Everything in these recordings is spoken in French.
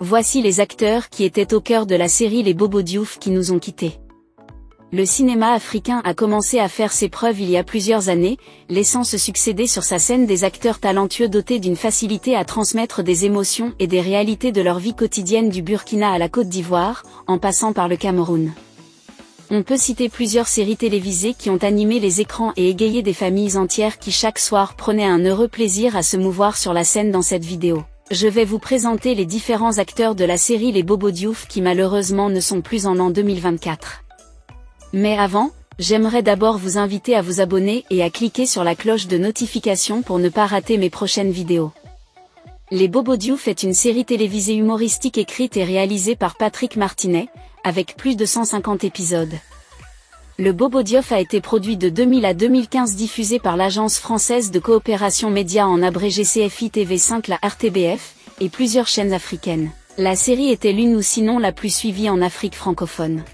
Voici les acteurs qui étaient au cœur de la série Les Bobo Diouf qui nous ont quittés. Le cinéma africain a commencé à faire ses preuves il y a plusieurs années, laissant se succéder sur sa scène des acteurs talentueux dotés d'une facilité à transmettre des émotions et des réalités de leur vie quotidienne du Burkina à la Côte d'Ivoire, en passant par le Cameroun. On peut citer plusieurs séries télévisées qui ont animé les écrans et égayé des familles entières qui chaque soir prenaient un heureux plaisir à se mouvoir sur la scène dans cette vidéo. Je vais vous présenter les différents acteurs de la série Les Bobo Diouf qui malheureusement ne sont plus en l'an 2024. Mais avant, j'aimerais d'abord vous inviter à vous abonner et à cliquer sur la cloche de notification pour ne pas rater mes prochaines vidéos. Les Bobo Diouf est une série télévisée humoristique écrite et réalisée par Patrick Martinet, avec plus de 150 épisodes. Le Bobo Diouf a été produit de 2000 à 2015 diffusé par l'agence française de coopération média en abrégé CFI TV5 la RTBF, et plusieurs chaînes africaines. La série était l'une ou sinon la plus suivie en Afrique francophone.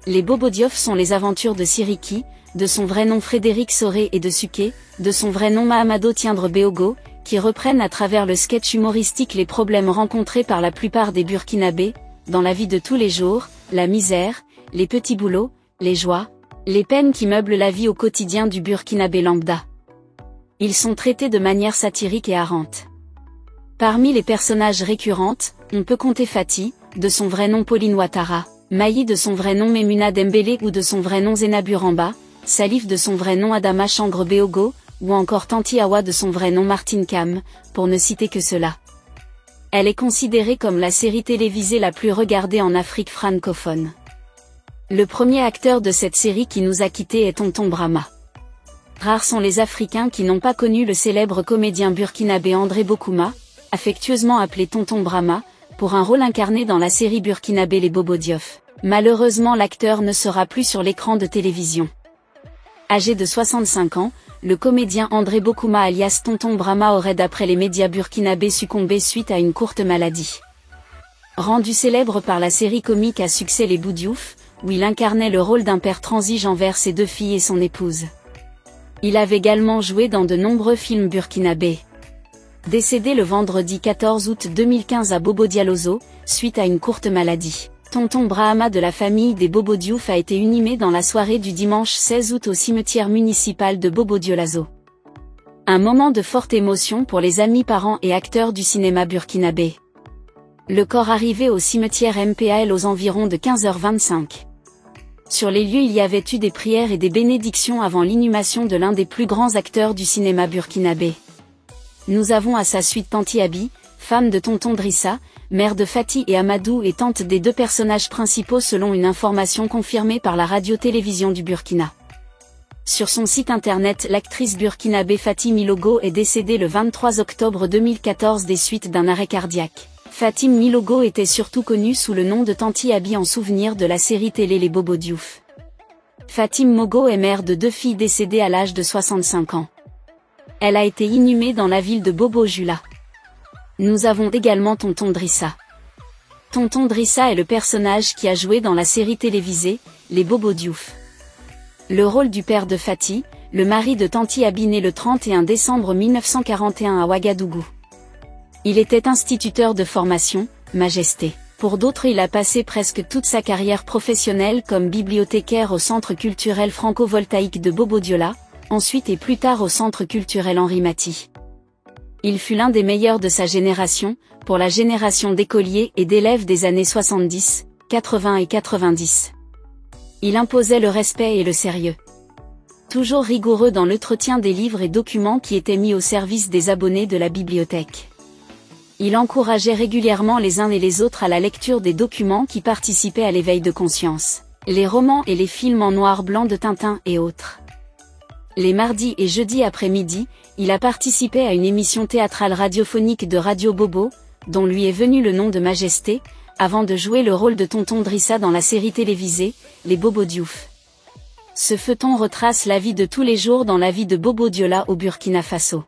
Les Bobo Diouf sont les aventures de Siriki, de son vrai nom Frédéric Soré et de Suké, de son vrai nom Mahamadou Tiendra Beogo, qui reprennent à travers le sketch humoristique les problèmes rencontrés par la plupart des Burkinabés, dans la vie de tous les jours, la misère, les petits boulots, les joies, les peines qui meublent la vie au quotidien du Burkinabé lambda. Ils sont traités de manière satirique et harante. Parmi les personnages récurrentes, on peut compter Fati, de son vrai nom Pauline Ouattara, Maï de son vrai nom Memuna Dembélé ou de son vrai nom Zainabou Ramba, Salif de son vrai nom Adama Changre Beogo, ou encore Tanti Awa de son vrai nom Martine Kam, pour ne citer que cela. Elle est considérée comme la série télévisée la plus regardée en Afrique francophone. Le premier acteur de cette série qui nous a quittés est Tonton Brahma. Rares sont les Africains qui n'ont pas connu le célèbre comédien burkinabé André Bokouma, affectueusement appelé Tonton Brahma, pour un rôle incarné dans la série burkinabé Les Bobo Diouf. Malheureusement l'acteur ne sera plus sur l'écran de télévision. Âgé de 65 ans, le comédien André Bokouma alias Tonton Brahma aurait d'après les médias burkinabés succombé suite à une courte maladie. Rendu célèbre par la série comique à succès Les Bobo Diouf, où il incarnait le rôle d'un père transige envers ses deux filles et son épouse. Il avait également joué dans de nombreux films burkinabés. Décédé le vendredi 14 août 2015 à Bobo Dioulasso, suite à une courte maladie, Tonton Brahma de la famille des Bobo Diouf a été inhumé dans la soirée du dimanche 16 août au cimetière municipal de Bobo Dioulasso. Un moment de forte émotion pour les amis, parents et acteurs du cinéma burkinabé. Le corps arrivait au cimetière MPAL aux environs de 15h25. Sur les lieux il y avait eu des prières et des bénédictions avant l'inhumation de l'un des plus grands acteurs du cinéma burkinabé. Nous avons à sa suite Tanti Abi, femme de Tonton Drissa, mère de Fati et Amadou et tante des deux personnages principaux selon une information confirmée par la radio-télévision du Burkina. Sur son site internet, l'actrice burkinabé Fatim Milogo est décédée le 23 octobre 2014 des suites d'un arrêt cardiaque. Fatim Milogo était surtout connue sous le nom de Tanti Abi en souvenir de la série télé Les Bobo Diouf. Fatim Mogo est mère de deux filles décédées à l'âge de 65 ans. Elle a été inhumée dans la ville de Bobo Jula. Nous avons également Tonton Drissa. Tonton Drissa est le personnage qui a joué dans la série télévisée Les Bobo Diouf. Le rôle du père de Fati, le mari de Tanti Abi né le 31 décembre 1941 à Ouagadougou. Il était instituteur de formation, Majesté. Pour d'autres il a passé presque toute sa carrière professionnelle comme bibliothécaire au Centre culturel franco-voltaïque de Bobo Dioula, ensuite et plus tard au Centre culturel Henri Mathy. Il fut l'un des meilleurs de sa génération, pour la génération d'écoliers et d'élèves des années 70, 80 et 90. Il imposait le respect et le sérieux. Toujours rigoureux dans l'entretien des livres et documents qui étaient mis au service des abonnés de la bibliothèque. Il encourageait régulièrement les uns et les autres à la lecture des documents qui participaient à l'éveil de conscience, les romans et les films en noir-blanc de Tintin et autres. Les mardis et jeudis après-midi, il a participé à une émission théâtrale radiophonique de Radio Bobo, dont lui est venu le nom de Majesté, avant de jouer le rôle de Tonton Drissa dans la série télévisée, Les Bobo Diouf. Ce feuilleton retrace la vie de tous les jours dans la vie de Bobo Dioula au Burkina Faso.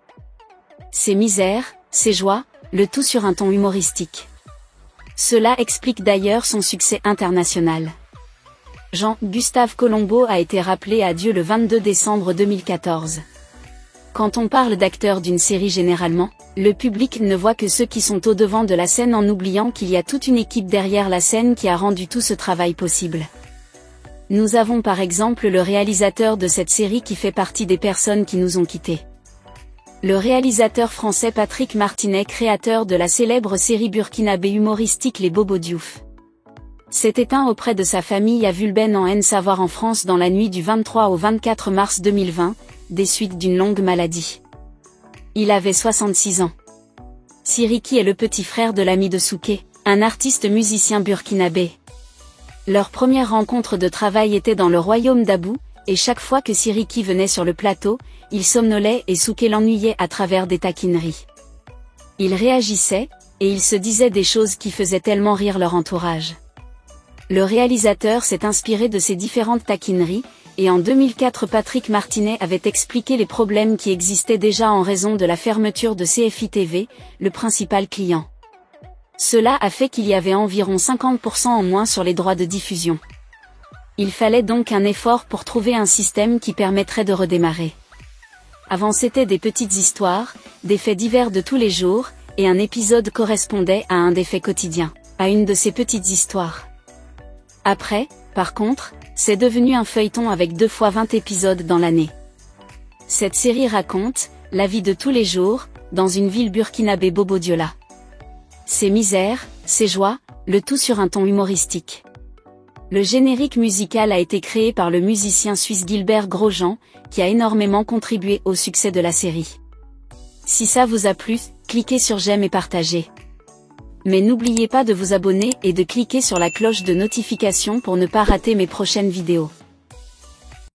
Ses misères, ses joies, le tout sur un ton humoristique. Cela explique d'ailleurs son succès international. Jean-Gustave Colombo a été rappelé à Dieu le 22 décembre 2014. Quand on parle d'acteurs d'une série généralement, le public ne voit que ceux qui sont au devant de la scène en oubliant qu'il y a toute une équipe derrière la scène qui a rendu tout ce travail possible. Nous avons par exemple le réalisateur de cette série qui fait partie des personnes qui nous ont quittés. Le réalisateur français Patrick Martinet, créateur de la célèbre série burkinabé humoristique Les Bobos Diouf, s'est éteint auprès de sa famille à Vulben en Haine-Savoir en France dans la nuit du 23 au 24 mars 2020, des suites d'une longue maladie. Il avait 66 ans. Siriki est le petit frère de l'ami de Souké, un artiste musicien burkinabé. Leur première rencontre de travail était dans le royaume d'Abou, et chaque fois que Siriki venait sur le plateau, il somnolait et Souké l'ennuyait à travers des taquineries. Ils réagissaient, et ils se disaient des choses qui faisaient tellement rire leur entourage. Le réalisateur s'est inspiré de ces différentes taquineries, et en 2004 Patrick Martinet avait expliqué les problèmes qui existaient déjà en raison de la fermeture de CFI TV, le principal client. Cela a fait qu'il y avait environ 50% en moins sur les droits de diffusion. Il fallait donc un effort pour trouver un système qui permettrait de redémarrer. Avant c'était des petites histoires, des faits divers de tous les jours, et un épisode correspondait à un des faits quotidiens, à une de ces petites histoires. Après, par contre, c'est devenu un feuilleton avec 2 fois 20 épisodes dans l'année. Cette série raconte la vie de tous les jours, dans une ville burkinabé Bobo Dioula. Ses misères, ses joies, le tout sur un ton humoristique. Le générique musical a été créé par le musicien suisse Gilbert Grosjean, qui a énormément contribué au succès de la série. Si ça vous a plu, cliquez sur j'aime et partagez. Mais n'oubliez pas de vous abonner et de cliquer sur la cloche de notification pour ne pas rater mes prochaines vidéos.